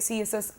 CSS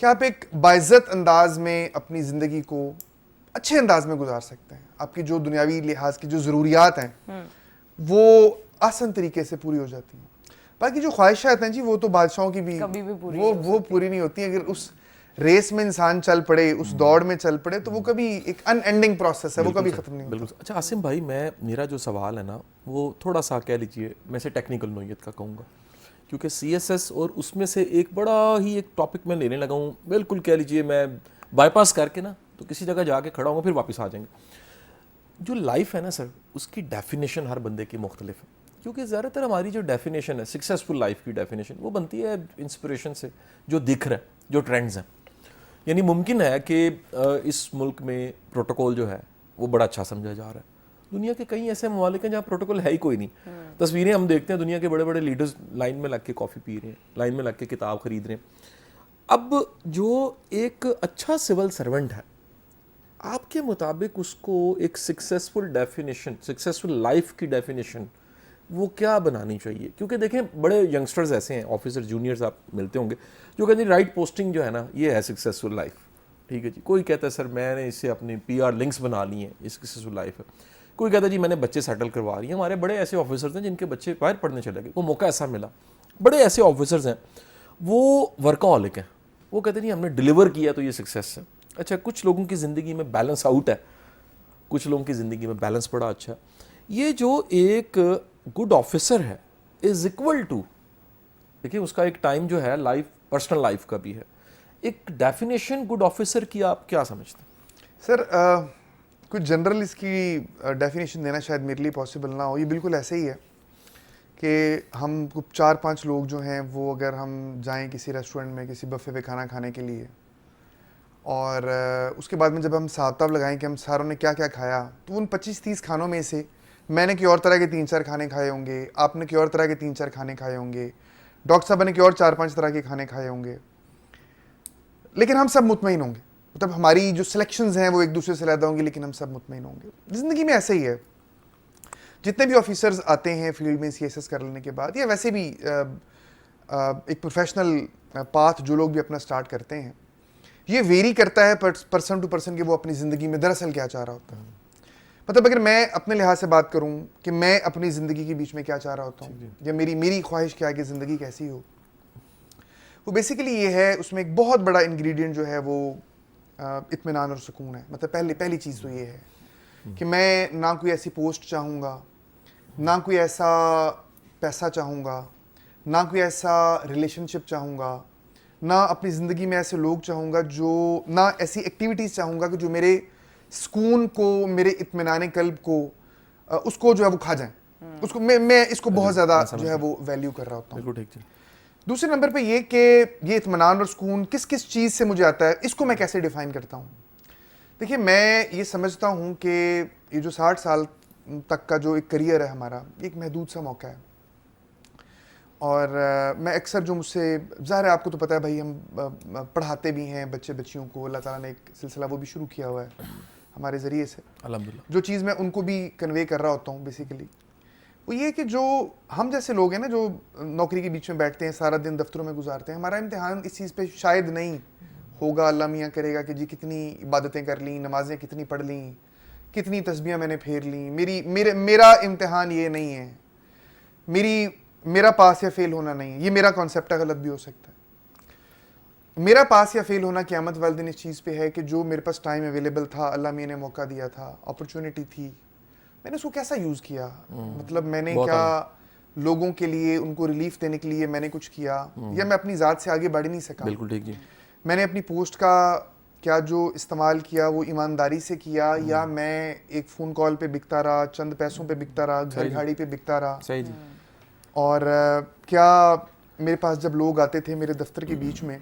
کہ آپ ایک باعزت انداز میں اپنی زندگی کو اچھے انداز میں گزار سکتے ہیں. آپ کی جو دنیاوی لحاظ کی جو ضروریات ہیں وہ آسان طریقے سے پوری ہو جاتی ہیں. باقی جو خواہشات ہیں جی وہ تو بادشاہوں کی بھی وہ پوری نہیں ہوتی ہیں. اگر اس ریس میں انسان چل پڑے, اس دوڑ میں چل پڑے, تو وہ کبھی ایک ان اینڈنگ پروسیس ہے, وہ کبھی ختم نہیں ہوتا. بالکل. اچھا عاصم بھائی, میرا جو سوال ہے نا وہ تھوڑا سا کہہ لیجیے میں سے ٹیکنیکل نوعیت کا کہوں گا, کیونکہ سی ایس ایس اور اس میں سے ایک بڑا ہی ایک ٹاپک میں لینے لگا ہوں, بالکل کہہ لیجیے میں بائی پاس کر کے نا تو کسی جگہ جا کے کھڑا ہوں گا, پھر واپس آ جائیں گے. جو لائف ہے نا سر, اس کی ڈیفینیشن ہر بندے کی مختلف ہے, کیونکہ زیادہ تر ہماری جو ڈیفینیشن ہے سکسیزفل لائف کی ڈیفینیشن وہ بنتی ہے انسپریشن سے, جو دکھ رہا ہے, جو ٹرینڈز ہیں. یعنی ممکن ہے کہ اس ملک میں پروٹوکول جو ہے وہ بڑا اچھا سمجھا جا رہا ہے. دنیا کے کئی ایسے ممالک ہیں جہاں پروٹوکول ہے ہی کوئی نہیں. تصویریں ہم دیکھتے ہیں دنیا کے بڑے بڑے لیڈرز لائن میں لگ کے کافی پی رہے ہیں, لائن میں لگ کے کتاب خرید رہے ہیں. اب جو ایک اچھا سول سرونٹ ہے, آپ کے مطابق اس کو ایک سکسیزفل ڈیفینیشن, سکسیزفل لائف کی ڈیفینیشن وہ کیا بنانی چاہیے؟ کیونکہ دیکھیں بڑے ینگسٹرز ایسے ہیں, آفیسر جونیئرز آپ ملتے ہوں گے, جو کہتے ہیں رائٹ پوسٹنگ جو ہے نا یہ ہے سکسیزفل لائف. ٹھیک ہے جی, کوئی کہتا ہے سر میں نے اس سے اپنی پی آر لنکس بنا لی ہیں, یہ سکسیزفل لائف ہے. کوئی کہتا ہے جی میں نے بچے سیٹل کروا رہی ہیں. ہمارے بڑے ایسے آفیسرز ہیں جن کے بچے باہر پڑھنے چلے گئے, وہ موقع ایسا ملا. بڑے ایسے آفیسرز ہیں وہ ورکاہولک ہیں, وہ کہتے ہیں جی ہم نے ڈلیور کیا تو یہ سکسیس ہے. اچھا, کچھ لوگوں کی زندگی میں بیلنس آؤٹ ہے, کچھ لوگوں کی زندگی میں بیلنس بڑا اچھا ہے. یہ جو ایک گڈ آفیسر ہے از اکول ٹو, دیکھیے اس کا ایک ٹائم جو ہے لائف, پرسنل لائف کا بھی ہے. ایک ڈیفینیشن گڈ آفیسر کی آپ کیا سمجھتے ہیں؟ سر کچھ جنرل اس کی ڈیفینیشن دینا شاید میرے لیے پاسبل نہ ہو. یہ بالکل ایسے ہی ہے کہ ہم 4-5 لوگ جو ہیں وہ اگر ہم جائیں کسی ریسٹورنٹ میں کسی بفے پہ کھانا کھانے کے لیے, اور اس کے بعد میں جب ہم حساب کتاب لگائیں کہ ہم ساروں نے کیا کیا کھایا, تو ان 25-30 کھانوں میں سے میں نے کوئی اور طرح کے 3-4 کھانے کھائے ہوں گے, آپ نے کوئی اور طرح کے 3-4 کھانے کھائے ہوں گے, ڈاکٹر صاحب نے کوئی اور 4-5 طرح کے کھانے کھائے ہوں گے, لیکن ہم سب مطمئن ہوں گے. مطلب ہماری جو سلیکشنز ہیں وہ ایک دوسرے سے علیحدہ ہوں گی, لیکن ہم سب مطمئن ہوں گے. زندگی میں ایسا ہی ہے. جتنے بھی آفیسرز آتے ہیں فیلڈ میں سی ایس ایس کر لینے کے بعد, یا ویسے بھی ایک پروفیشنل پاتھ جو لوگ بھی اپنا سٹارٹ کرتے ہیں, یہ ویری کرتا ہے پرسن ٹو پرسن کہ وہ اپنی زندگی میں دراصل کیا چاہ رہا ہوتا ہے. مطلب اگر میں اپنے لحاظ سے بات کروں کہ میں اپنی زندگی کے بیچ میں کیا چاہ رہا ہوتا ہوں, یا میری خواہش کیا ہے کہ زندگی کیسی ہو, وہ بیسیکلی یہ ہے, اس میں ایک بہت بڑا انگریڈینٹ جو ہے وہ اطمینان اور سکون ہے. مطلب پہلی چیز تو یہ ہے کہ میں نہ کوئی ایسی پوسٹ چاہوں گا, نہ کوئی ایسا پیسہ چاہوں گا, نہ کوئی ایسا ریلیشن شپ چاہوں گا, نہ اپنی زندگی میں ایسے لوگ چاہوں گا, جو نہ ایسی ایکٹیویٹیز چاہوں گا کہ جو میرے سکون کو, میرے اطمینان قلب کو, اس کو جو ہے وہ کھا جائیں. اس کو میں اس کو بہت زیادہ جو ہے وہ ویلیو کر رہا ہوتا ہوں. دوسرے نمبر پہ یہ کہ یہ اطمینان اور سکون کس چیز سے مجھے آتا ہے, اس کو میں کیسے ڈیفائن کرتا ہوں. دیکھیے میں یہ سمجھتا ہوں کہ یہ جو 60 سال تک کا جو ایک کریئر ہے ہمارا, ایک محدود سا موقع ہے. اور میں اکثر جو مجھ سے, ظاہر ہے آپ کو تو پتہ ہے بھائی, ہم پڑھاتے بھی ہیں بچے بچیوں کو, اللہ تعالیٰ نے ایک سلسلہ وہ بھی شروع کیا ہوا ہے ہمارے ذریعے سے الحمدللہ. جو چیز میں ان کو بھی کنوے کر رہا ہوتا ہوں بیسیکلی, وہ یہ کہ جو ہم جیسے لوگ ہیں نا, جو نوکری کے بیچ میں بیٹھتے ہیں, سارا دن دفتروں میں گزارتے ہیں, ہمارا امتحان اس چیز پہ شاید نہیں ہوگا, اللہ میاں کرے گا, کہ جی کتنی عبادتیں کر لیں, نمازیں کتنی پڑھ لیں, کتنی تسبیحیں میں نے پھیر لیں. میرا امتحان یہ نہیں ہے, میرا پاس یا فیل ہونا نہیں ہے. یہ میرا کانسیپٹ غلط بھی ہو سکتا ہے. میرا پاس یا فیل ہونا قیامت والے دن اس چیز پہ ہے کہ جو میرے پاس ٹائم اویلیبل تھا, اللہ میاں نے موقع دیا تھا, اپرچونٹی تھی, میں نے اس کو کیسا یوز کیا. مطلب میں نے کیا لوگوں کے لیے, ان کو ریلیف دینے کے لیے میں نے کچھ کیا, یا میں اپنی ذات سے آگے بڑھ نہیں سکا. بالکل ٹھیک جی. میں نے اپنی پوسٹ کا کیا جو استعمال کیا وہ ایمانداری سے کیا, یا میں ایک فون کال پہ بکتا رہا, چند پیسوں پہ بکتا رہا, گھر گھاڑی پہ بکتا رہا. صحیح جی. اور کیا میرے پاس جب لوگ آتے تھے میرے دفتر کے بیچ میں,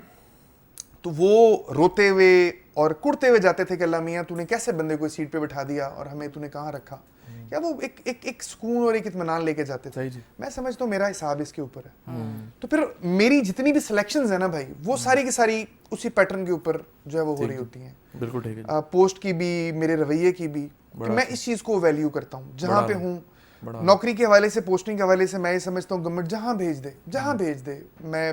تو وہ روتے ہوئے اور کڑتے ہوئے جاتے تھے کہ اللہ میاں تو نے کیسے بندے کو سیٹ پہ بٹھا دیا اور ہمیں تو نے کہاں رکھا, یا وہ ایک سکون اور ایک اطمینان لے کے جاتے تھے. میں سمجھتا ہوں میرا حساب اس کے اوپر ہے. تو پھر میری جتنی بھی سلیکشنز ہیں نا بھائی, وہ ساری کی ساری اسی پیٹرن کے اوپر جو ہے وہ ہو رہی ہوتی ہیں. بالکل ٹھیک ہے. پوسٹ کی بھی, میرے رویے کی بھی, میں اس چیز کو ویلیو کرتا ہوں جہاں پہ ہوں. نوکری کے حوالے سے, پوسٹنگ کے حوالے سے میں یہ سمجھتا ہوں گورنمنٹ جہاں بھیج دے, میں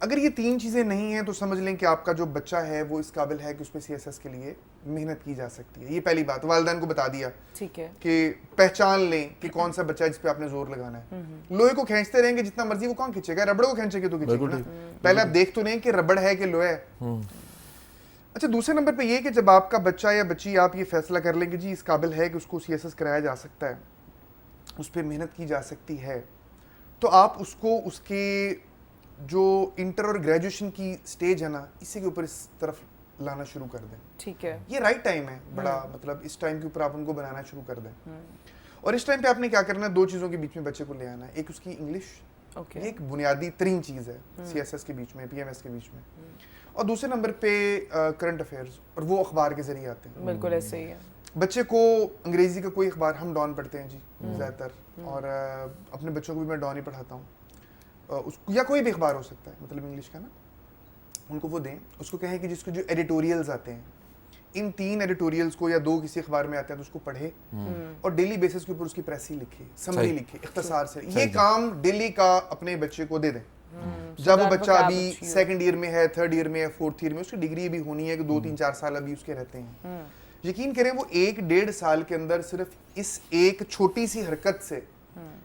اگر یہ 3 چیزیں نہیں ہیں تو سمجھ لیں کہ آپ کا جو بچہ ہے وہ اس قابل ہے کہ اس پہ CSS کے لیے محنت کی جا سکتی ہے. یہ پہلی بات, والدین کو بتا دیا ٹھیک ہے کہ پہچان لیں کہ کون سا بچہ ہے جس پہ آپ نے زور لگانا ہے. لوہے کو کھینچتے رہیں گے جتنا مرضی, وہ کون کھینچے گا؟ ربڑ کو کھینچے گے تو کھینچے گا نا. پہلے آپ دیکھ تو لیں کہ ربڑ ہے کہ لوہا ہے. اچھا, دوسرے نمبر پہ یہ کہ جب آپ کا بچہ یا بچی, آپ یہ فیصلہ کر لیں کہ جی اس قابل ہے کہ اس کو CSS کرایا جا سکتا ہے, اس پہ محنت کی جا سکتی ہے, تو آپ اس کو اس کے جو انٹر اور گریجویشن کی سٹیج ہے نا, اسی کے اوپر اس طرف لانا شروع کر دیں. ٹھیک ہے, یہ رائٹ ٹائم ہے بڑا, مطلب اس ٹائم کے اوپر آپ ان کو بنانا شروع کر دیں. اور اس ٹائم پہ آپ نے کیا کرنا ہے, 2 چیزوں کے بیچ میں بچے کو لے آنا ہے. ایک اس کی انگلش, یہ ایک بنیادی ترین چیز ہے CSS کے بیچ میں, PMS کے بیچ میں. اور دوسرے نمبر پہ کرنٹ افیئرز, اور وہ اخبار کے ذریعے آتے ہیں. بالکل ایسے ہی ہے. بچے کو انگریزی کا کوئی اخبار, ہم ڈان پڑھتے ہیں جی زیادہ تر, اور اپنے بچوں کو بھی میں ڈان ہی پڑھاتا ہوں, یا کوئی بھی اخبار ہو سکتا ہے مطلب انگلش کا نا, ان کو وہ دیں. اس کو کہیں کہ جس کو جو ایڈیٹوریلز آتے ہیں, ان 3 ایڈیٹوریلز کو یا 2 کسی اخبار میں آتے ہیں تو اس کو پڑھے, اور ڈیلی بیسس کے اوپر اس کی پریسی لکھے, سمری لکھے اختصار سے. یہ کام ڈیلی کا اپنے بچے کو دے دیں. جب وہ بچہ ابھی 2nd ایئر میں ہے, 3rd ایئر میں ہے, 4th ایئر میں, اس کی ڈگری بھی ہونی ہے کہ 2-3-4 سال ابھی اس کے رہتے ہیں. یقین کریں وہ 1-1.5 سال کے اندر صرف اس ایک چھوٹی سی حرکت سے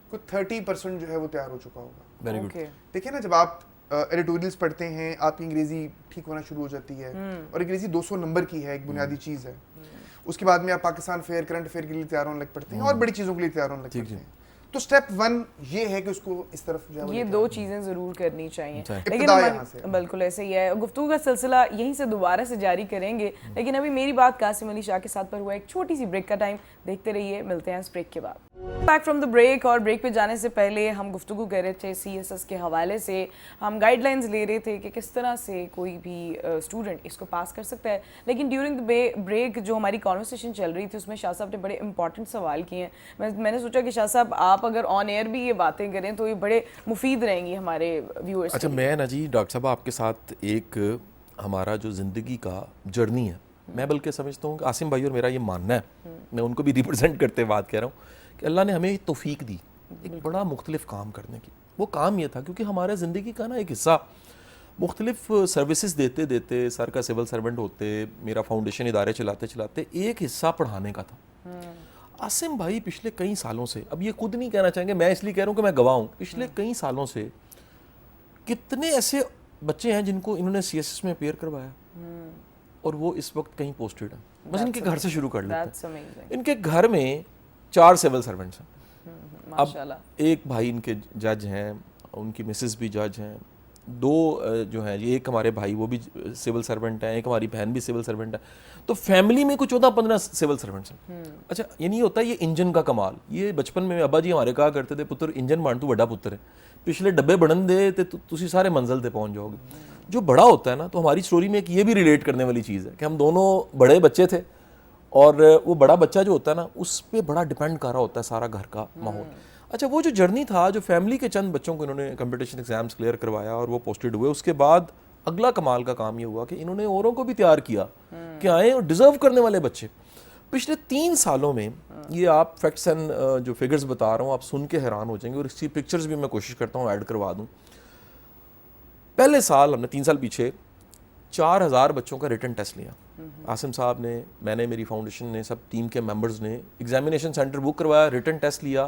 کوئی 30% جو ہے وہ تیار ہو چکا ہوگا. Very good. دیکھیں نا, جب آپ ایڈیٹوریلز پڑھتے ہیں آپ کی انگریزی ٹھیک ہونا شروع ہو جاتی ہے, اور انگریزی 200 نمبر کی ہے, ایک بنیادی چیز ہے. اس کے بعد میں آپ پاکستان فیئر, کرنٹ افیئر کے لیے تیار ہونے لگ پڑتے ہیں, اور بڑی چیزوں کے لیے تیار ہونے لگ پڑتے ہیں. تو سٹیپ 1 یہ ہے کہ اس کو اس طرف جو ہے یہ 2 چیزیں ضرور کرنی چاہیے. لیکن بالکل ایسے ہی ہے. گفتگو کا سلسلہ یہیں سے دوبارہ سے جاری کریں گے, لیکن ابھی میری بات قاسم علی شاہ کے ساتھ پر ہوا ایک چھوٹی سی بریک کا ٹائم. دیکھتے رہیے, ملتے ہیں اس بریک کے بعد. Back from the break. اور بریک پہ جانے سے پہلے ہم گفتگو کر رہے تھے CSS کے حوالے سے. ہم گائیڈ لائنز لے رہے تھے کہ کس طرح سے کوئی بھی اسٹوڈنٹ اس کو پاس کر سکتا ہے. لیکن ڈیورنگ دا بریک جو ہماری کانورسیشن چل رہی تھی اس میں شاہ صاحب نے بڑے امپورٹنٹ سوال کیے ہیں. میں نے سوچا کہ شاہ صاحب آپ اگر آن ایئر بھی یہ باتیں کریں تو یہ بڑے مفید رہیں گی ہمارے ویورز. اچھا, میں نا جی ڈاکٹر صاحب آپ کے ساتھ ایک ہمارا جو زندگی کا جرنی ہے, میں بلکہ سمجھتا ہوں کہ عاصم بھائی اور میرا یہ ماننا ہے, میں ان کو بھی ریپرزینٹ کرتے بات کہہ رہا ہوں, کہ اللہ نے ہمیں توفیق دی ایک بڑا مختلف کام کرنے کی. وہ کام یہ تھا کیونکہ ہمارے زندگی کا نا ایک حصہ مختلف سروسز دیتے دیتے, سر کا سول سرونٹ ہوتے, میرا فاؤنڈیشن ادارے چلاتے چلاتے ایک حصہ پڑھانے کا تھا. عاصم بھائی پچھلے کئی سالوں سے, اب یہ خود نہیں کہنا چاہیں گے, میں اس لیے کہہ رہا ہوں کہ میں گواہ ہوں, پچھلے کئی سالوں سے کتنے ایسے بچے ہیں جن کو انہوں نے CSS میں اپیئر کروایا, اور وہ اس وقت کہیں پوسٹڈ ہیں. بس ان کے گھر سے شروع کر لیتے ہیں. ان کے گھر میں 4 سول سرونٹس ہیں. اب ایک بھائی ان کے جج ہیں, ان کی مسز بھی جج ہیں, 2 جو ہیں, ایک ہمارے بھائی وہ بھی سول سرونٹ ہیں, ایک ہماری بہن بھی سول سرونٹ ہے. تو فیملی میں کچھ 14-15 سول سرونٹس ہیں. اچھا, یہ نہیں ہوتا یہ انجن کا کمال. یہ بچپن میں ابا جی ہمارے کہا کرتے تھے, پتر انجن مان تو بڑا پتر ہے, پچھلے ڈبے بڑھن دے تو تسی سارے منزل تے پہنچ جاؤ گے. جو بڑا ہوتا ہے نا, تو ہماری سٹوری میں ایک یہ بھی ریلیٹ کرنے والی چیز ہے کہ ہم دونوں بڑے بچے تھے, اور وہ بڑا بچہ جو ہوتا ہے نا اس پہ بڑا ڈیپینڈ کر رہا ہوتا ہے سارا گھر کا ماحول. اچھا, وہ جو جرنی تھا, جو فیملی کے چند بچوں کو انہوں نے کمپٹیشن ایگزامس کلیئر کروایا اور وہ پوسٹڈ ہوئے, اس کے بعد اگلا کمال کا کام یہ ہوا کہ انہوں نے اوروں کو بھی تیار کیا کہ آئیں, اور ڈیزرو کرنے والے بچے. پچھلے 3 سالوں میں یہ آپ فیکٹس اینڈ جو فگرز بتا رہا ہوں آپ سن کے حیران ہو جائیں گے, اور اس کی پکچرز بھی میں کوشش کرتا ہوں ایڈ کروا دوں. پہلے سال ہم نے 3 سال پیچھے 4000 بچوں کا ریٹن ٹیسٹ لیا. عاصم صاحب نے, میں نے, میری فاؤنڈیشن نے, سب ٹیم کے ممبرز نے ایگزامینیشن سینٹر بک کروایا, ریٹن ٹیسٹ لیا.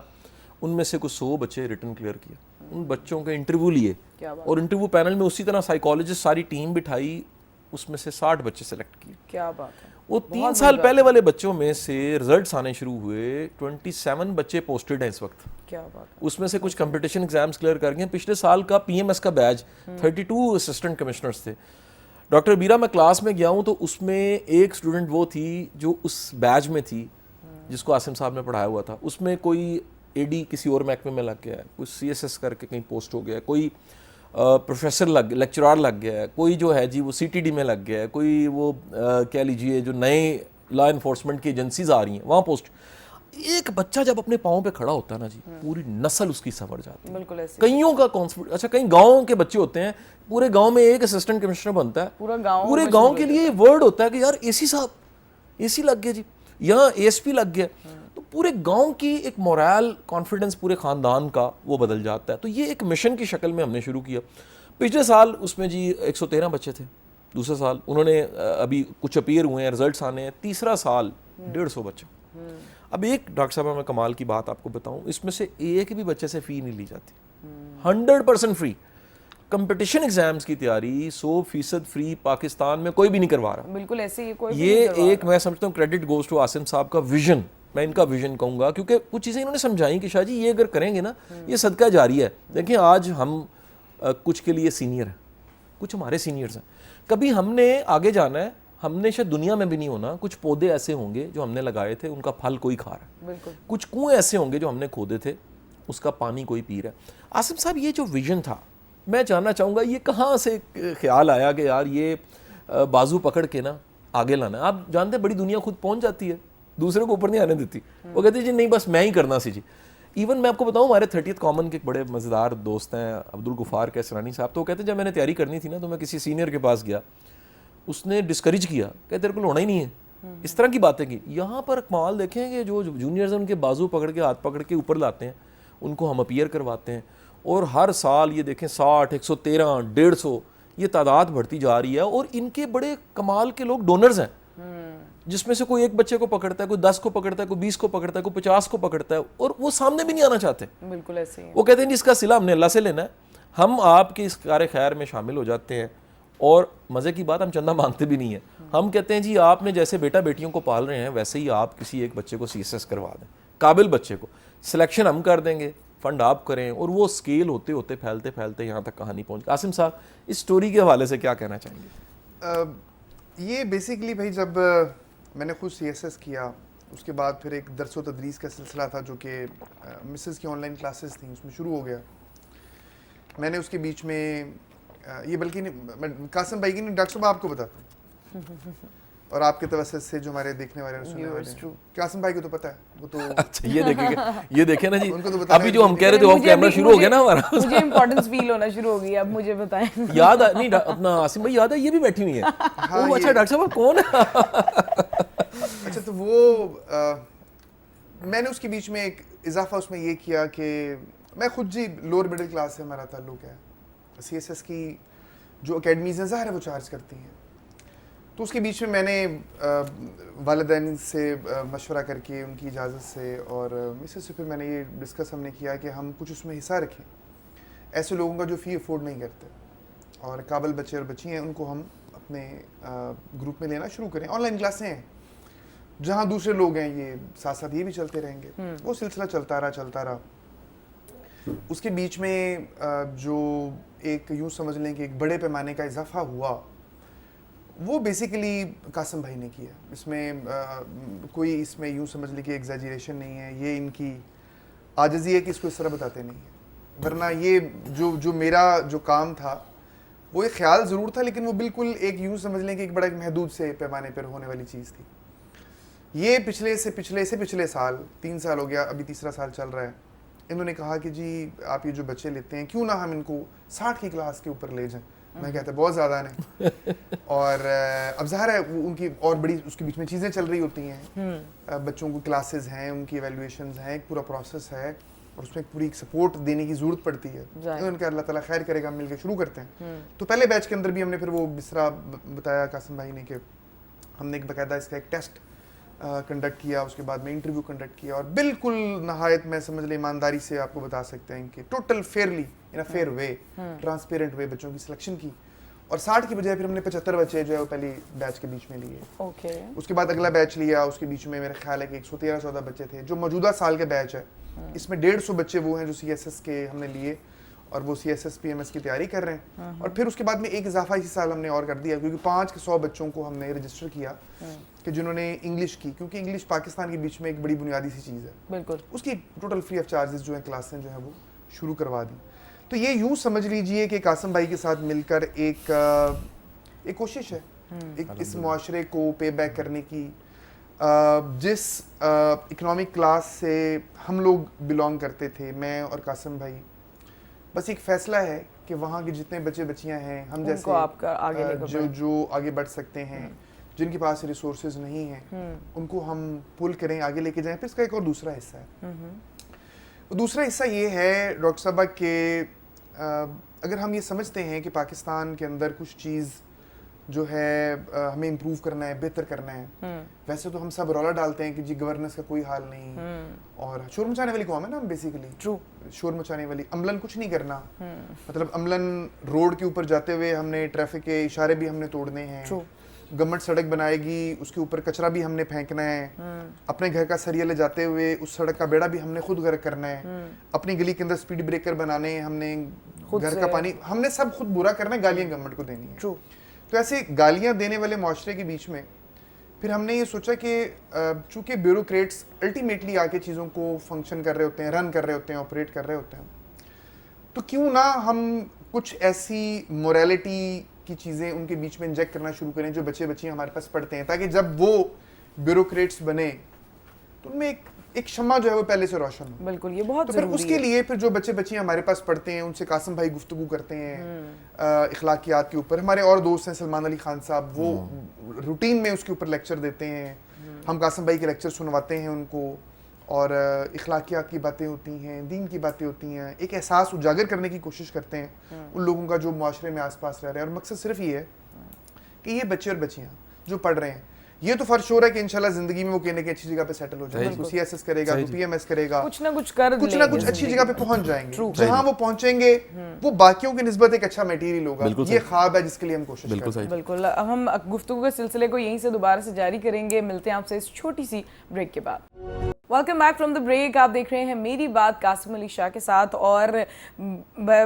ان میں سے کچھ 100 بچے ریٹن کلیئر کیا. ان بچوں کے انٹرویو لیے, اور انٹرویو پینل میں اسی طرح سائیکالوجسٹ ساری ٹیم بٹھائی, اس میں سے 60 بچے سلیکٹ کیے. کیا بات ہے. وہ 3 سال پہلے والے بچوں میں سے رزلٹس آنے شروع ہوئے. 27 بچے پوسٹڈ ہیں اس وقت. کیا بات ہے. اس میں سے کچھ کمپٹیشن ایگزامس کلیئر کر گئے. پچھلے سال کا PMS کا بیچ 32 اسسٹنٹ کمشنرز تھے. ڈاکٹر بیرا, میں کلاس میں گیا ہوں تو اس میں ایک اسٹوڈنٹ وہ تھی جو اس بیچ میں تھی جس کو عاصم صاحب نے پڑھایا ہوا تھا. اس میں کوئی AD کسی اور محکمے میں لگ گیا ہے, کوئی CSS کر کے کہیں پوسٹ ہو گیا ہے, کوئی پروفیسر لیکچرار لگ گیا ہے, کوئی جو ہے جی وہ CTD میں لگ گیا ہے, کوئی وہ کہہ لیجئے جو نئے لا انفورسمنٹ کی ایجنسیز آ رہی ہیں وہاں پوسٹ. ایک بچہ جب اپنے پاؤں پہ کھڑا ہوتا ہے نا جی, پوری نسل اس کی سنور جاتی ہے. بالکل ایسے. کئیوں کا کانفیڈنس. اچھا, کئی گاؤں کے بچے ہوتے ہیں, پورے گاؤں میں ایک اسسٹنٹ کمشنر بنتا ہے, پورے گاؤں کے لیے ورڈ ہوتا ہے کہ یار AC صاحب AC لگ گیا جی, یہاں ASP لگ گیا. تو پورے گاؤں کی ایک مورال کانفیڈنس پورے خاندان کا وہ بدل جاتا ہے. تو یہ ایک مشن کی شکل میں ہم نے شروع کیا. پچھلے سال اس میں جی 113 بچے تھے. دوسرے سال انہوں نے ابھی کچھ اپیئر ہوئے ہیں, رزلٹس آنے ہیں. تیسرا سال 150 بچے. اب ایک ڈاکٹر صاحب میں کمال کی بات آپ کو بتاؤں, اس میں سے ایک بھی بچے سے فی نہیں لی جاتی, 100% فری. کمپٹیشن ایگزامز کی تیاری 100% فری پاکستان میں کوئی بھی نہیں کروا رہا. بالکل ایسے ہی کوئی یہ ایک میں سمجھتا ہوں کریڈٹ گوز ٹو عاصم صاحب کا ویژن, میں ان کا ویژن کہوں گا, کیونکہ کچھ چیزیں انہوں نے سمجھائیں کہ شاہ جی یہ اگر کریں گے نا یہ صدقہ جاری ہے. دیکھیں آج ہم کچھ کے لیے سینئر ہیں, کچھ ہمارے سینئرز ہیں, کبھی ہم نے آگے جانا ہے, ہم نے شاید دنیا میں بھی نہیں ہونا. کچھ پودے ایسے ہوں گے جو ہم نے لگائے تھے ان کا پھل کوئی کھا رہا ہے, کچھ کنویں ایسے ہوں گے جو ہم نے کھودے تھے اس کا پانی کوئی پی رہا ہے. عاصم صاحب یہ جو ویژن تھا, میں جاننا چاہوں گا یہ کہاں سے خیال آیا کہ یار یہ بازو پکڑ کے نا آگے لانا ہے. آپ جانتے ہیں بڑی دنیا خود پہنچ جاتی ہے, دوسرے کو اوپر نہیں آنے دیتی. وہ کہتے ہیں جی نہیں بس میں ہی کرنا سی جی. ایون میں آپ کو بتاؤں ہمارے 30th کامن کے ایک بڑے مزیدار دوست ہیں عبدالغفار کیسرانی صاحب, تو وہ کہتے ہیں جب میں نے تیاری کرنی تھی نا تو میں کسی سینئر کے پاس گیا, اس نے ڈسکریج کیا کہ تیرے کو ہونا ہی نہیں ہے, اس طرح کی باتیں کی. یہاں پر کمال دیکھیں کہ جو جونیئرز ہیں ان کے بازو پکڑ کے ہاتھ پکڑ کے اوپر لاتے ہیں, ان کو ہم اپیئر کرواتے ہیں, اور ہر سال یہ دیکھیں 60, 113, 150 یہ تعداد بڑھتی جا رہی ہے. اور ان کے بڑے کمال کے لوگ ڈونرز ہیں, جس میں سے کوئی ایک بچے کو پکڑتا ہے, کوئی 10 کو پکڑتا ہے, کوئی 20 کو پکڑتا ہے, کوئی 50 کو پکڑتا ہے, اور وہ سامنے بھی نہیں آنا چاہتے. بالکل ایسے ہی وہ کہتے ہیں جس کا صلہ ہم نے اللہ سے لینا ہے, ہم آپ کے اس کار خیر میں شامل ہو جاتے ہیں. اور مزے کی بات ہم چندہ مانگتے بھی نہیں ہیں. ہم کہتے ہیں جی آپ نے جیسے بیٹا بیٹیوں کو پال رہے ہیں ویسے ہی آپ کسی ایک بچے کو CSS کروا دیں, قابل بچے کو, سلیکشن ہم کر دیں گے, فنڈ آپ کریں, اور وہ اسکیل ہوتے ہوتے پھیلتے پھیلتے یہاں تک کہانی پہنچ. عاصم صاحب اس سٹوری کے حوالے سے کیا کہنا چاہیں گے؟ یہ بیسیکلی بھائی جب میں نے خود CSS کیا, اس کے بعد پھر ایک درس و تدریس کا سلسلہ تھا جو کہ مسز کی آن لائن کلاسز تھیں, اس میں شروع ہو گیا. میں نے اس کے بیچ میں یہ بلکہ قاسم بھائی کی نہیں, ڈاکٹر صاحب آپ کو بتاتا ہوں, اور آپ کے توسط سے جو ہمارے دیکھنے والے سننے والے ہیں, قاسم بھائی کو تو پتہ ہے, وہ تو اچھا یہ دیکھیں نا جی, ان کو تو بتانا ابھی جو ہم کہہ رہے تھے آف کیمرہ شروع ہو گیا نا ہمارا, مجھے امپورٹنس فیل ہونا شروع ہو گئی. اب مجھے بتائیں یاد نہیں اپنا عاصم بھائی یاد ہے یہ بھی بیٹھی ہوئی ہے. وہ اچھا ڈاکٹر صاحب کون ہے؟ اچھا تو وہ میں نے اس کے بیچ میں ایک اضافہ اس میں یہ کیا کہ میں خود جی لوور مڈل کلاس سے ہمارا تعلق ہے. CSS کی جو اکیڈمیز ہیں ظاہر ہے وہ چارج کرتی ہیں, تو اس کے بیچ میں نے والدین سے مشورہ کر کے ان کی اجازت سے اور مسز سے پھر میں نے یہ ڈسکس ہم نے کیا کہ ہم کچھ اس میں حصہ رکھیں ایسے لوگوں کا جو فی افورڈ نہیں کرتے, اور قابل بچے اور بچی ہیں ان کو ہم اپنے گروپ میں لینا شروع کریں. آن لائن کلاسیں ہیں جہاں دوسرے لوگ ہیں, یہ ساتھ ساتھ یہ بھی چلتے رہیں گے. وہ سلسلہ چلتا رہا. اس کے بیچ میں جو ایک یوں سمجھ لیں کہ ایک بڑے پیمانے کا اضافہ ہوا, وہ بیسیکلی قاسم بھائی نے کیا. اس میں کوئی اس میں یوں سمجھ لیں کہ ایگزیجریشن نہیں ہے, یہ ان کی عاجزی ہے کہ اس کو اس طرح بتاتے نہیں ہیں. ورنہ یہ جو میرا جو کام تھا وہ ایک خیال ضرور تھا, لیکن وہ بالکل ایک یوں سمجھ لیں کہ ایک بڑا محدود سے پیمانے پر ہونے والی چیز تھی. یہ پچھلے سال 3 سال ہو گیا, ابھی تیسرا سال چل رہا ہے. انہوں نے کہا کہ جی آپ یہ جو بچے لیتے ہیں کیوں نہ ہم ان کو 60 کی کلاس کے اوپر لے جائیں. میں کہتا بہت زیادہ نہیں, اور اب ظاہر ہے ان کی اور بڑی اس کے بیچ میں چیزیں چل رہی ہوتی ہیں, بچوں کو کلاسز ہیں, ان کی ایویلویشنز ہیں, ایک پورا پروسیس ہے, اور اس میں پوری سپورٹ دینے کی ضرورت پڑتی ہے. ان کا اللہ تعالیٰ خیر کرے گا, مل کے شروع کرتے ہیں. تو پہلے بیچ کے اندر بھی ہم نے پھر وہ بسرا بتایا قاسم بھائی نے کہ ہم نے ایک باقاعدہ اس کا ایک ٹیسٹ کنڈکٹ کیا, اس کے بعد میں انٹرویو کنڈکٹ کیا, اور بالکل نہایت میں سمجھ لیں ایمانداری سے آپ کو بتا سکتے ہیں کہ ٹوٹل فیئرلی ان اے فیئر وے, ٹرانسپیرنٹ وے بچوں کی سلیکشن کی. اور 60 کی بجائے پھر ہم نے 75 بچے جو ہے وہ پہلی بیچ کے بیچ میں لیے. اس کے بعد اگلا بیچ لیا, اس کے بیچ میں میرے خیال ہے کہ 113-114 بچے تھے. جو موجودہ سال کے بیچ ہے اس میں 150 بچے وہ ہیں جو CSS کے ہم نے لیے, اور وہ CSS PMS کی تیاری کر رہے ہیں. اور پھر اس کے بعد میں ایک اضافہ اسی سال ہم نے اور کر دیا, کیونکہ 500 بچوں کو ہم نے رجسٹر کیا کہ جنہوں نے انگلش کی, کیونکہ انگلش پاکستان کے بیچ میں ایک بڑی بنیادی سی چیز ہے. بالکل اس کی ٹوٹل فری آف چارجز جو ہیں کلاسیں جو ہیں وہ شروع کروا دی. تو یہ یوں سمجھ لیجئے کہ قاسم بھائی کے ساتھ مل کر ایک کوشش ہے اس معاشرے کو پے بیک کرنے کی. جس اکنامک کلاس سے ہم لوگ بلانگ کرتے تھے, میں اور قاسم بھائی, بس ایک فیصلہ ہے کہ وہاں کے جتنے بچے بچیاں ہیں ہم جیسے جو آگے بڑھ سکتے ہیں, جن کے پاس ریسورسز نہیں ہیں, ان کو ہم پل کریں, آگے لے کے جائیں. پھر اس کا ایک اور دوسرا حصہ ہے. دوسرا حصہ یہ ہے ڈاکٹر صاحبہ کہ اگر ہم یہ سمجھتے ہیں کہ پاکستان کے اندر کچھ چیز جو ہے ہمیں امپروو کرنا ہے, بہتر کرنا ہے, ویسے تو ہم سب رولا ڈالتے ہیں کہ جی گورننس کا کوئی حال نہیں, اور شور مچانے والی قوم ہے نا ہم بیسیکلی. ٹرو, شور مچانے والی, عملاً کچھ نہیں کرنا, مطلب عملاً روڈ کے اوپر جاتے ہوئے ہم نے ٹریفک کے اشارے بھی ہم نے توڑنے ہیں, گورنمنٹ سڑک بنائے گی اس کے اوپر کچرا بھی ہم نے پھینکنا ہے, اپنے گھر کا سریا لے جاتے ہوئے اس سڑک کا بیڑا بھی ہم نے خود غرق کرنا ہے, اپنی گلی کے اندر سپیڈ بریکر بنانے, ہم نے گھر کا پانی ہم نے سب خود برا کرنا ہے, گالیاں گورنمنٹ کو دینی ہے. تو ایسے گالیاں دینے والے معاشرے کے بیچ میں پھر ہم نے یہ سوچا کہ چونکہ بیوروکریٹس الٹیمیٹلی آ کے چیزوں کو فنکشن کر رہے ہوتے ہیں, رن کر رہے ہوتے ہیں, آپریٹ کر رہے ہوتے ہیں, تو کیوں نہ ہم کچھ ایسی موریلٹی کی چیزیں ان کے بیچ میں انجیکٹ کرنا شروع کریں جو بچے بچیاں ہمارے پاس پڑھتے ہیں, تاکہ جب وہ بیوروکریٹس بنے تو ان میں ایک شمع جو ہے وہ پہلے سے روشن ہو. بالکل, یہ بہت تو پھر اس کے لیے پھر جو بچے بچیاں ہمارے پاس پڑھتے ہیں ان سے قاسم بھائی گفتگو کرتے ہیں اخلاقیات کے اوپر. ہمارے اور دوست ہیں سلمان علی خان صاحب, وہ روٹین میں اس کے اوپر لیکچر دیتے ہیں, ہم قاسم بھائی کے لیکچر سنواتے ہیں ان کو, اور اخلاقیات کی باتیں ہوتی ہیں, دین کی باتیں ہوتی ہیں, ایک احساس اجاگر کرنے کی کوشش کرتے ہیں ان لوگوں کا جو معاشرے میں آس پاس رہ رہے ہیں. اور مقصد صرف یہ ہے کہ یہ بچے اور بچیاں جو پڑھ رہے ہیں, یہ تو فرض شور ہے کہ انشاءاللہ زندگی میں وہ کہنے کی اچھی جگہ پہ سیٹل ہو جائے گا, سی ایس ایس کرے گا, پی ایم ایس کرے گا, کچھ نہ کچھ اچھی جگہ پہ پہنچ جائیں گے. جہاں وہ پہنچیں گے وہ باقیوں کی نسبت ایک اچھا میٹیریل ہوگا. یہ خواب ہے جس کے لیے ہم کوشش کرتے ہیں. بالکل, ہم گفتگو کے سلسلے کو یہیں سے دوبارہ سے جاری کریں گے. ملتے ہیں آپ سے اس چھوٹی سی بریک کے بعد. Welcome back from the break. آپ دیکھ رہے ہیں میری بات قاسم علی شاہ کے ساتھ, اور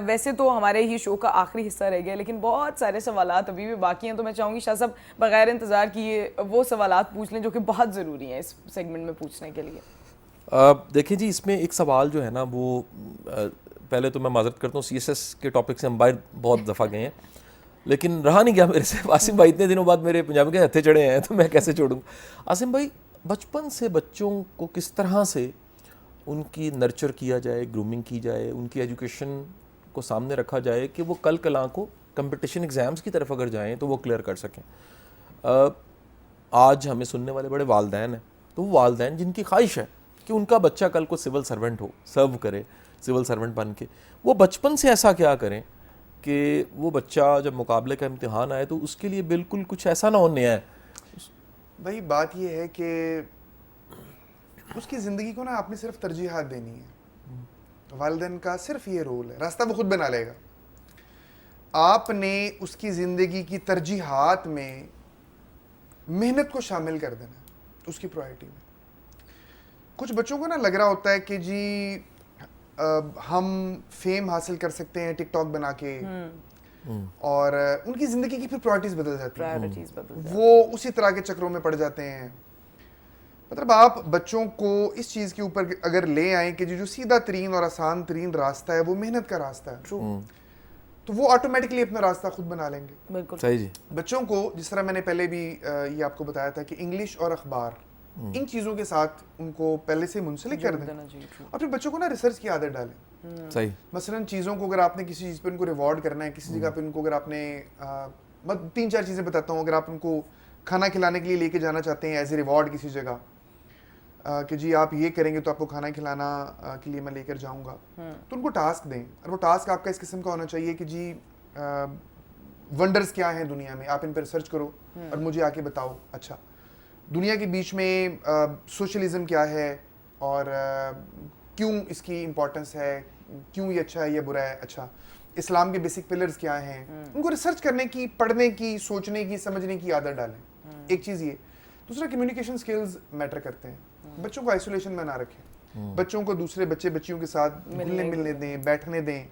ویسے تو ہمارے یہ شو کا آخری حصہ رہ گیا لیکن بہت سارے سوالات ابھی بھی باقی ہیں, تو میں چاہوں گی شاہ صاحب بغیر انتظار کیے وہ سوالات پوچھ لیں جو کہ بہت ضروری ہیں اس سیگمنٹ میں پوچھنے کے لیے. دیکھیں جی, اس میں ایک سوال جو ہے نا وہ پہلے تو میں معذرت کرتا ہوں, سی ایس ایس کے ٹاپک سے ہم باہر بہت دفعہ گئے ہیں لیکن رہا نہیں گیا میرے سے. عاصم بھائی اتنے دنوں بعد میرے پنجابی کے ہتھے چڑھے ہیں تو میں کیسے چھوڑوں. عاصم بھائی, بچپن سے بچوں کو کس طرح سے ان کی نرچر کیا جائے, گرومنگ کی جائے, ان کی ایجوکیشن کو سامنے رکھا جائے کہ وہ کل کلاں کو کمپٹیشن ایگزامس کی طرف اگر جائیں تو وہ کلیئر کر سکیں. آج ہمیں سننے والے بڑے والدین ہیں, تو وہ والدین جن کی خواہش ہے کہ ان کا بچہ کل کو سول سرونٹ ہو, سرو کرے سول سرونٹ بن کے, وہ بچپن سے ایسا کیا کریں کہ وہ بچہ جب مقابلے کا امتحان آئے تو اس کے لیے بالکل کچھ ایسا نہ ہونے آئے. بھائی بات یہ ہے کہ اس کی زندگی کو نا آپ نے صرف ترجیحات دینی ہے. والدین کا صرف یہ رول ہے, راستہ وہ خود بنا لے گا. آپ نے اس کی زندگی کی ترجیحات میں محنت کو شامل کر دینا اس کی پرائرٹی میں. کچھ بچوں کو نا لگ رہا ہوتا ہے کہ جی ہم فیم حاصل کر سکتے ہیں ٹک ٹاک بنا کے, اور ان کی زندگی کی پھر پرائرٹیز بدل جاتی ہیں, وہ اسی طرح کے چکروں میں پڑ جاتے ہیں. مطلب آپ بچوں کو اس چیز کے اوپر اگر لے آئیں کہ جو سیدھا ترین اور آسان ترین راستہ ہے وہ محنت کا راستہ ہے, تو وہ آٹومیٹکلی اپنا راستہ خود بنا لیں گے. بالکل صحیح جی. بچوں کو جس طرح میں نے پہلے بھی یہ آپ کو بتایا تھا کہ انگلش اور اخبار, ان چیزوں کے ساتھ ان کو پہلے سے منسلک کر دیں, اور پھر بچوں کو نا ریسرچ کی عادت ڈالیں. صحیح. مثلا چیزوں کو اگر آپ نے کسی چیز پہ ان کو ریوارڈ کرنا ہے, کسی جگہ پہ ان کو اگر آپ نے 3-4 چیزیں بتاتا ہوں, اگر آپ ان کو کھانا کھلانے کے لیے لے کے جانا چاہتے ہیں ایز اے ریوارڈ کسی جگہ کہ جی آپ یہ کریں گے تو آپ کو کھانا کھلانا کے لیے میں لے کر جاؤں گا, تو ان کو ٹاسک دیں, اور وہ ٹاسک آپ کا اس قسم کا ہونا چاہیے کہ جی ونڈرز کیا ہیں دنیا میں, آپ ان پہ ریسرچ کرو اور مجھے آ کے بتاؤ. اچھا, دنیا کے بیچ میں سوشلزم کیا ہے اور کیوں اس کی امپورٹنس ہے, کیوں یہ اچھا ہے یا برا ہے. اچھا, اسلام کے بیسک پلرز کیا ہیں, ان کو ریسرچ کرنے کی, پڑھنے کی, سوچنے کی, سمجھنے کی عادت ڈالیں. ایک چیز یہ. دوسرا, کمیونیکیشن سکلز میٹر کرتے ہیں. بچوں کو آئسولیشن میں نہ رکھیں, بچوں کو دوسرے بچے بچیوں کے ساتھ ملنے دیں, بیٹھنے دیں,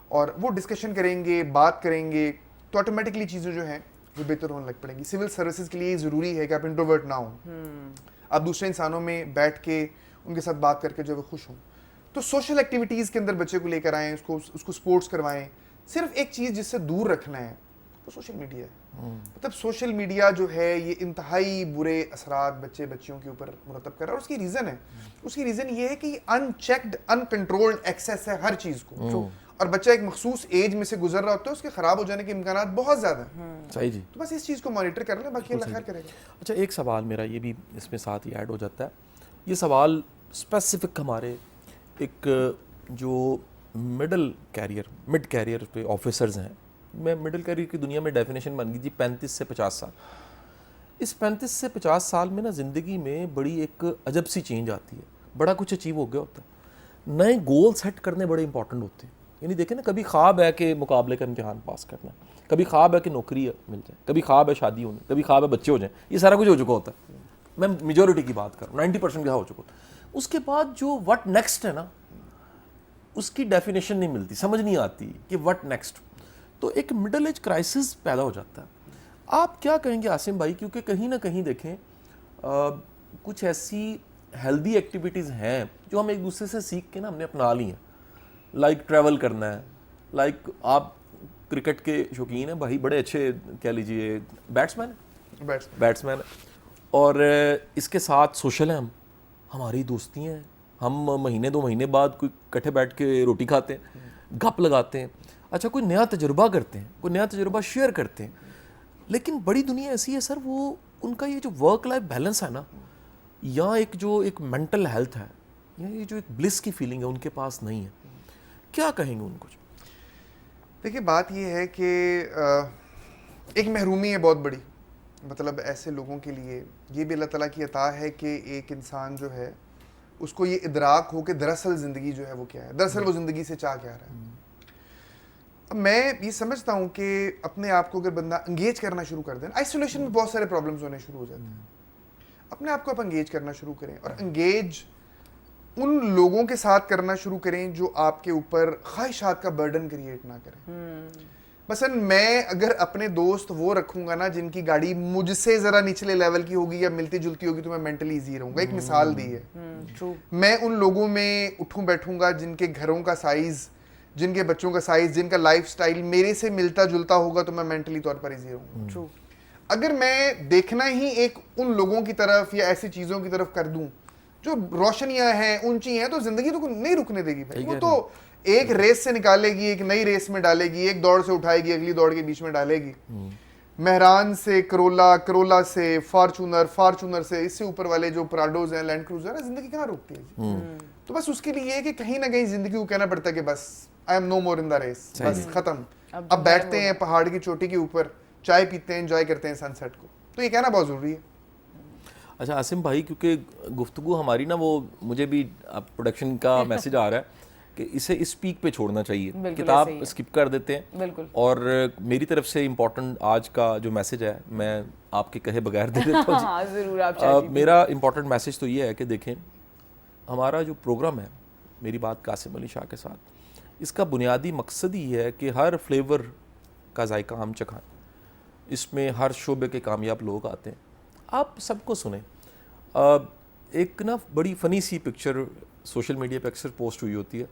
اور وہ ڈسکشن کریں گے, بات کریں گے, تو آٹومیٹکلی چیزیں جو ہیں وہ بہتر ہونے لگ پڑیں گی. سول سروسز کے لیے ضروری ہے کہ آپ انٹروورٹ نہ ہوں, آپ دوسرے انسانوں میں بیٹھ کے ان کے ساتھ بات کر کے جو وہ خوش ہوں. تو سوشل ایکٹیویٹیز کے اندر بچے کو لے کر آئیں, اس کو سپورٹس کروائیں. صرف ایک چیز جس سے دور رکھنا ہے وہ سوشل میڈیا ہے. مطلب سوشل میڈیا جو ہے یہ انتہائی برے اثرات بچے بچیوں کے اوپر مرتب کر رہا ہے, اور اس کی ریزن ہے, اس کی ریزن یہ ہے کہ یہ ان چیکڈ, ان کنٹرولڈ ایکسیس ہے ہر چیز کو, اور بچہ ایک مخصوص ایج میں سے گزر رہا ہوتا ہے, اس کے خراب ہو جانے کے امکانات بہت زیادہ ہیں. صحیح جی. تو بس اس چیز کو مانیٹر کر لیں, باقی اللہ خیر کرے گا. اچھا, ایک سوال میرا یہ بھی اس میں ساتھ ہی ایڈ ہو جاتا ہے. یہ سوال اسپیسیفک ہمارے ایک جو مڈل کیریئر پہ آفیسرز ہیں. میں مڈل کیریئر کی دنیا میں ڈیفینیشن بن گئی جی 35 سے 50 سال. اس 35 سے 50 سال میں نا زندگی میں بڑی ایک عجب سی چینج آتی ہے, بڑا کچھ اچیو ہو گیا ہوتا ہے, نئے گول سیٹ کرنے بڑے امپورٹنٹ ہوتے ہیں. یعنی دیکھیں نا, کبھی خواب ہے کہ مقابلے کا امتحان پاس کرنا, کبھی خواب ہے کہ نوکری مل جائے, کبھی خواب ہے شادی ہونی, کبھی خواب ہے بچے ہو جائیں. یہ سارا کچھ ہو چکا ہوتا ہے. میں میجورٹی کی بات کر رہا ہوں, 90% کیا ہو چکا ہوتا ہے. اس کے بعد جو وٹ نیکسٹ ہے نا, اس کی ڈیفینیشن نہیں ملتی, سمجھ نہیں آتی کہ وٹ نیکسٹ. تو ایک مڈل ایج کرائسس پیدا ہو جاتا ہے. آپ کیا کہیں گے عاصم بھائی, کیونکہ کہیں نہ کہیں دیکھیں کچھ ایسی ہیلدی ایکٹیویٹیز ہیں جو ہم ایک دوسرے سے سیکھ کے نا ہم نے اپنا لی ہیں, لائک ٹریول کرنا ہے, لائک آپ کرکٹ کے شوقین ہیں بھائی, بڑے اچھے کہہ لیجیے بیٹسمین ہیں, اور اس کے ساتھ سوشل ہیں, ہماری دوستی ہیں, ہم مہینے 2 مہینے بعد کوئی کٹھے بیٹھ کے روٹی کھاتے ہیں, گپ لگاتے ہیں, اچھا کوئی نیا تجربہ کرتے ہیں, کوئی نیا تجربہ شیئر کرتے ہیں. لیکن بڑی دنیا ایسی ہے سر, وہ ان کا یہ جو ورک لائف بیلنس ہے نا, یا ایک مینٹل ہیلتھ ہے, یا یہ جو ایک بلس کی فیلنگ ہے ان کے پاس نہیں ہے. کیا کہیں گے ان کو؟ دیکھیے بات یہ ہے کہ ایک محرومی ہے بہت بڑی, مطلب ایسے لوگوں کے لیے یہ بھی اللہ تعالیٰ کی عطا ہے کہ ایک انسان جو ہے اس کو یہ ادراک ہو کہ دراصل زندگی جو ہے وہ کیا ہے, دراصل وہ زندگی سے چاہ کیا رہا ہے. اب میں یہ سمجھتا ہوں کہ اپنے آپ کو اگر بندہ انگیج کرنا شروع کر دیں, آئسولیشن میں بہت سارے پرابلمز ہونے شروع ہو جاتے ہیں. اپنے آپ کو آپ انگیج کرنا شروع کریں, اور انگیج ان لوگوں کے ساتھ کرنا شروع کریں جو آپ کے اوپر خواہشات کا برڈن کریٹ نہ کریں. مثلا میں اگر اپنے دوست وہ رکھوں گا نا جن کی گاڑی مجھ سے ذرا نچلے لیول کی ہوگی یا ملتی جلتی ہوگی, تو میں مینٹلی ایزی رہوں گا. ایک مثال دی ہے, میں ان لوگوں میں اٹھوں بیٹھوں گا جن کے گھروں کا سائز, جن کے بچوں کا سائز, جن کا لائف سٹائل میرے سے ملتا جلتا ہوگا, تو میں مینٹلی طور پر ایزی رہوں گا. اگر میں دیکھنا ہی ایک ان لوگوں کی طرف یا ایسی چیزوں کی طرف کر دوں جو روشنیاں ہیں, اونچی ہیں, تو زندگی تو نہیں رکنے دے گی بھائی. وہ تو ایک ریس سے نکالے گی, ایک نئی ریس میں ڈالے گی, ایک دوڑ سے اٹھائے گی, اگلی دوڑ کے بیچ میں ڈالے گی. مہران سے کرولا, کرولا سے فارچونر, فارچونر سے اس سے اوپر والے جو پراڈوز ہیں, لینڈ کروزر ہے, زندگی کہاں روکتی ہے. تو بس اس کے لیے یہ کہ کہیں نہ کہیں زندگی کو کہنا پڑتا ہے کہ بس I am know more in the race, بس ختم. اب بیٹھتے ہیں پہاڑ کی چوٹی کے اوپر, چائے پیتے ہیں, انجوائے کرتے ہیں سن سیٹ کو. تو یہ کہنا بہت ضروری ہے. اچھا عاصم بھائی, کیونکہ گفتگو ہماری نا وہ مجھے بھی پروڈکشن کا میسج آ رہا ہے کہ اسے اس پیک پہ چھوڑنا چاہیے, کتاب اسکپ کر دیتے ہیں. بالکل. اور میری طرف سے امپورٹنٹ آج کا جو میسج ہے میں آپ کے کہے بغیر دے دیتا ہوں. ہاں ضرور, آپ میرا امپورٹنٹ میسج تو یہ ہے کہ دیکھیں, ہمارا جو پروگرام ہے میری بات قاسم علی شاہ کے ساتھ, اس کا بنیادی مقصد ہی ہے کہ ہر فلیور کا ذائقہ ہم چکھائیں. اس میں ہر شعبے کے کامیاب لوگ آتے ہیں, آپ سب کو سنیں. ایک نا بڑی فنی سی پکچر سوشل میڈیا پہ اکثر پوسٹ ہوئی ہوتی ہے,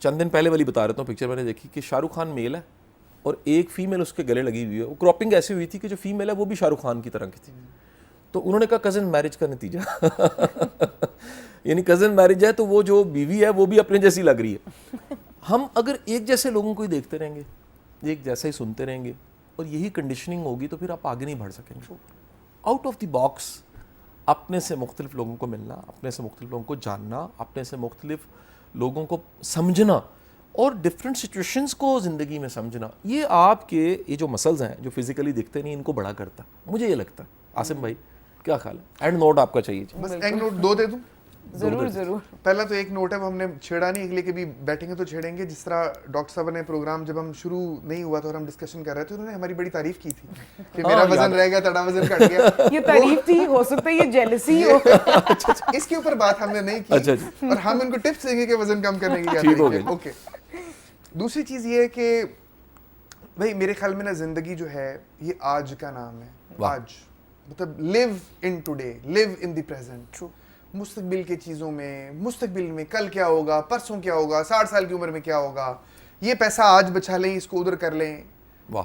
چند دن پہلے والی بتا رہتا ہوں پکچر میں نے دیکھی, کہ شاہ رخ خان میل ہے اور ایک فیمیل اس کے گلے لگی ہوئی ہے. وہ کراپنگ ایسی ہوئی تھی کہ جو فیمیل ہے وہ بھی شاہ رخ خان کی طرح کی تھی. تو انہوں نے کہا کزن میرج کا نتیجہ یعنی کزن میرج ہے تو وہ جو بیوی ہے وہ بھی اپنے جیسی لگ رہی ہے. ہم اگر ایک جیسے لوگوں کو ہی دیکھتے رہیں گے, ایک جیسا ہی سنتے رہیں گے, اور یہی کنڈیشننگ ہوگی, تو پھر آپ آگے نہیں بڑھ سکیں گے. آؤٹ آف دی باکس اپنے سے مختلف لوگوں کو ملنا, اپنے سے مختلف لوگوں کو جاننا, اپنے سے مختلف لوگوں کو سمجھنا, اور ڈفرینٹ سچویشنز کو زندگی میں سمجھنا, یہ آپ کے یہ جو مسلز ہیں جو فزیکلی دکھتے نہیں, ان کو بڑا کرتا. مجھے یہ لگتا ہے. عاصم بھائی کیا خیال ہے؟ اینڈ نوٹ آپ کا چاہیے. بس ایک نوٹ 2 دے دوں. ضرور ضرور. پہلا تو ایک نوٹ ہے, وہ ہم نے چھیڑا نہیں, اگلے کے بھی بیٹھیں گے تو چھیڑیں گے. جس طرح ڈاکٹر صاحب نے پروگرام جب ہم شروع نہیں ہوا تو اور ہم ڈسکشن کر رہے تھے, انہوں نے ہماری بڑی تعریف کی تھی کہ میرا وزن رہ گیا, تڑا وزن کٹ گیا. یہ تعریف تھی, ہو سکتا ہے یہ جیلسی ہو. اس کے اوپر بات ہم نے نہیں کی, اور ہم ان کو ٹپس دیں گے کہ وزن کم کرنے کی کیا طریقے. اوکے. دوسری چیز یہ ہے کہ بھائی میرے خیال میں نا زندگی جو ہے یہ آج کا نام ہے. آج مطلب لیو ان today, leave in the present. مستقبل کے چیزوں میں, مستقبل میں کل کیا ہوگا, پرسوں کیا ہوگا, 60 سال کی عمر میں کیا ہوگا, یہ پیسہ آج بچا لیں, اس کو ادھر کر لیں. واہ.